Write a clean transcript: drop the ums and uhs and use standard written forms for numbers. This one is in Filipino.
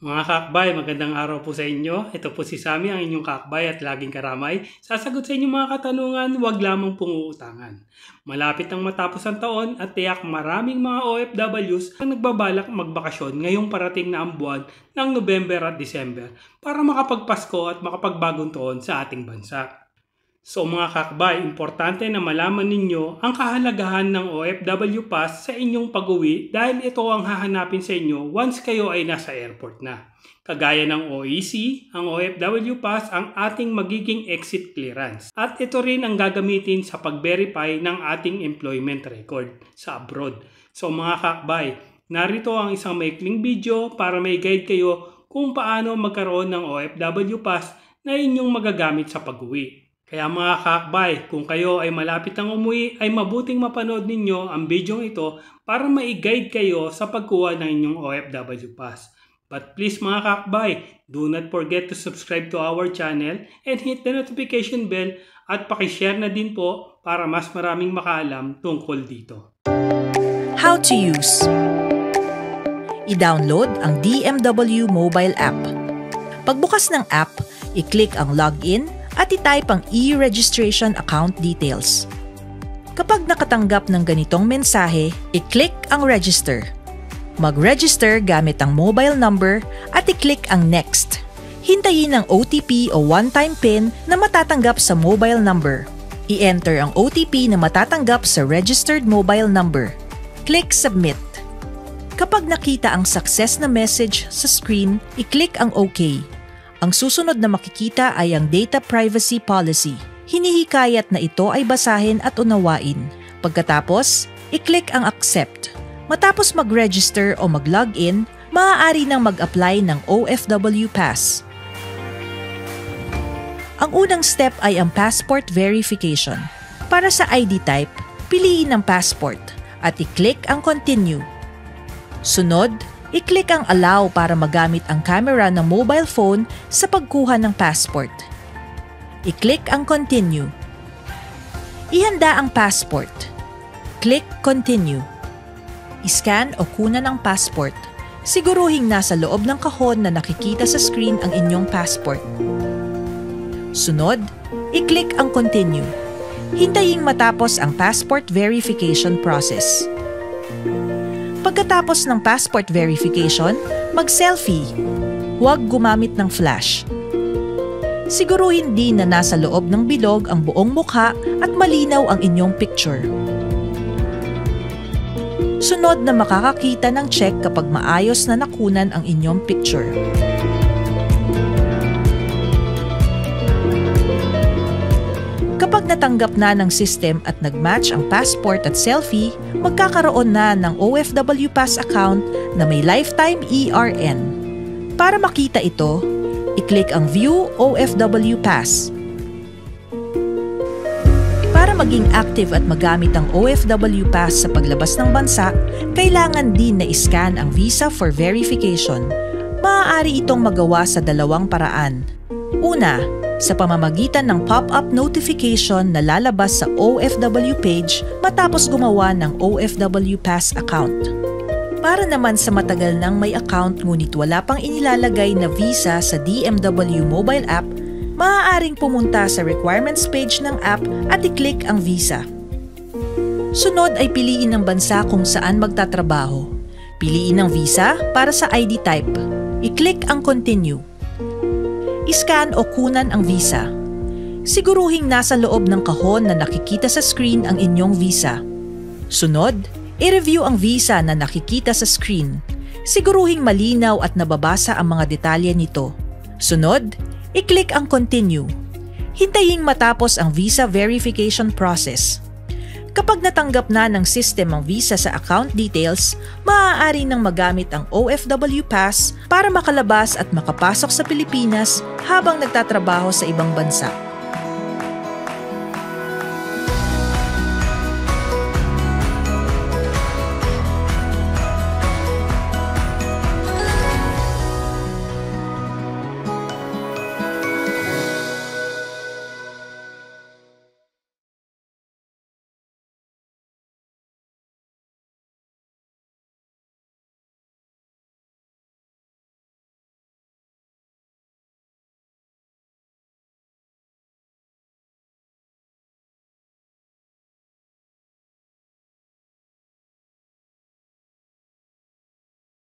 Mga kakbay, magandang araw po sa inyo. Ito po si Sammy, ang inyong kakbay at laging karamay. Sasagot sa inyong mga katanungan, huwag lamang pong uutangan. Malapit ang matapos ang taon at tiyak maraming mga OFWs ang nagbabalak magbakasyon ngayong parating na ang buwan ng November at December para makapagpasko at makapagbagong taon sa ating bansa. So mga kakbay, importante na malaman ninyo ang kahalagahan ng OFW Pass sa inyong pag-uwi dahil ito ang hahanapin sa inyo once kayo ay nasa airport na. Kagaya ng OEC, ang OFW Pass ang ating magiging exit clearance. At ito rin ang gagamitin sa pag-verify ng ating employment record sa abroad. So mga kakbay, narito ang isang maikling video para may guide kayo kung paano magkaroon ng OFW Pass na inyong magagamit sa pag-uwi. Kaya mga kakbay, kung kayo ay malapit ang umuwi, ay mabuting mapanood ninyo ang video ito para mai-guide kayo sa pagkuha ng inyong OFW Pass. But please mga kakbay, do not forget to subscribe to our channel and hit the notification bell at pakishare na din po para mas maraming makaalam tungkol dito. How to use. I-download ang DMW mobile app. Pagbukas ng app, i-click ang login at i-type ang e-registration account details. Kapag nakatanggap ng ganitong mensahe, i-click ang register. Mag-register gamit ang mobile number at i-click ang next. Hintayin ang OTP o one-time PIN na matatanggap sa mobile number. I-enter ang OTP na matatanggap sa registered mobile number. Click submit. Kapag nakita ang success na message sa screen, i-click ang OK. Ang susunod na makikita ay ang Data Privacy Policy. Hinihikayat na ito ay basahin at unawain. Pagkatapos, i-click ang Accept. Matapos mag-register o mag-login, maaari nang mag-apply ng OFW Pass. Ang unang step ay ang passport verification. Para sa ID type, piliin ang passport at i-click ang Continue. Sunod, i-click ang Allow para magamit ang camera ng mobile phone sa pagkuha ng passport. I-click ang Continue. Ihanda ang passport. Click Continue. I-scan o kunan ang passport. Siguruhing nasa loob ng kahon na nakikita sa screen ang inyong passport. Sunod, i-click ang Continue. Hintayin matapos ang passport verification process. Pagkatapos ng passport verification, mag-selfie. Huwag gumamit ng flash. Siguruhin din na nasa loob ng bilog ang buong mukha at malinaw ang inyong picture. Sunod na makakakita ng check kapag maayos na nakunan ang inyong picture. Kapag natanggap na ng system at nag-match ang passport at selfie, magkakaroon na ng OFW Pass account na may lifetime ERN. Para makita ito, i-click ang View OFW Pass. Para maging active at magamit ang OFW Pass sa paglabas ng bansa, kailangan din na i-scan ang visa for verification. Maaari itong magawa sa dalawang paraan. Una, sa pamamagitan ng pop-up notification na lalabas sa OFW page matapos gumawa ng OFW Pass account. Para naman sa matagal nang may account ngunit wala pang inilalagay na visa sa DMW mobile app, maaaring pumunta sa requirements page ng app at i-click ang visa. Sunod ay piliin ang bansa kung saan magtatrabaho. Piliin ang visa para sa ID type. I-click ang Continue. I-scan o kunan ang visa. Siguruhing nasa loob ng kahon na nakikita sa screen ang inyong visa. Sunod, i-review ang visa na nakikita sa screen. Siguruhing malinaw at nababasa ang mga detalye nito. Sunod, i-click ang Continue. Hintayin matapos ang visa verification process. Kapag natanggap na ng system ang visa sa account details, maaari nang magamit ang OFW Pass para makalabas at makapasok sa Pilipinas habang nagtatrabaho sa ibang bansa.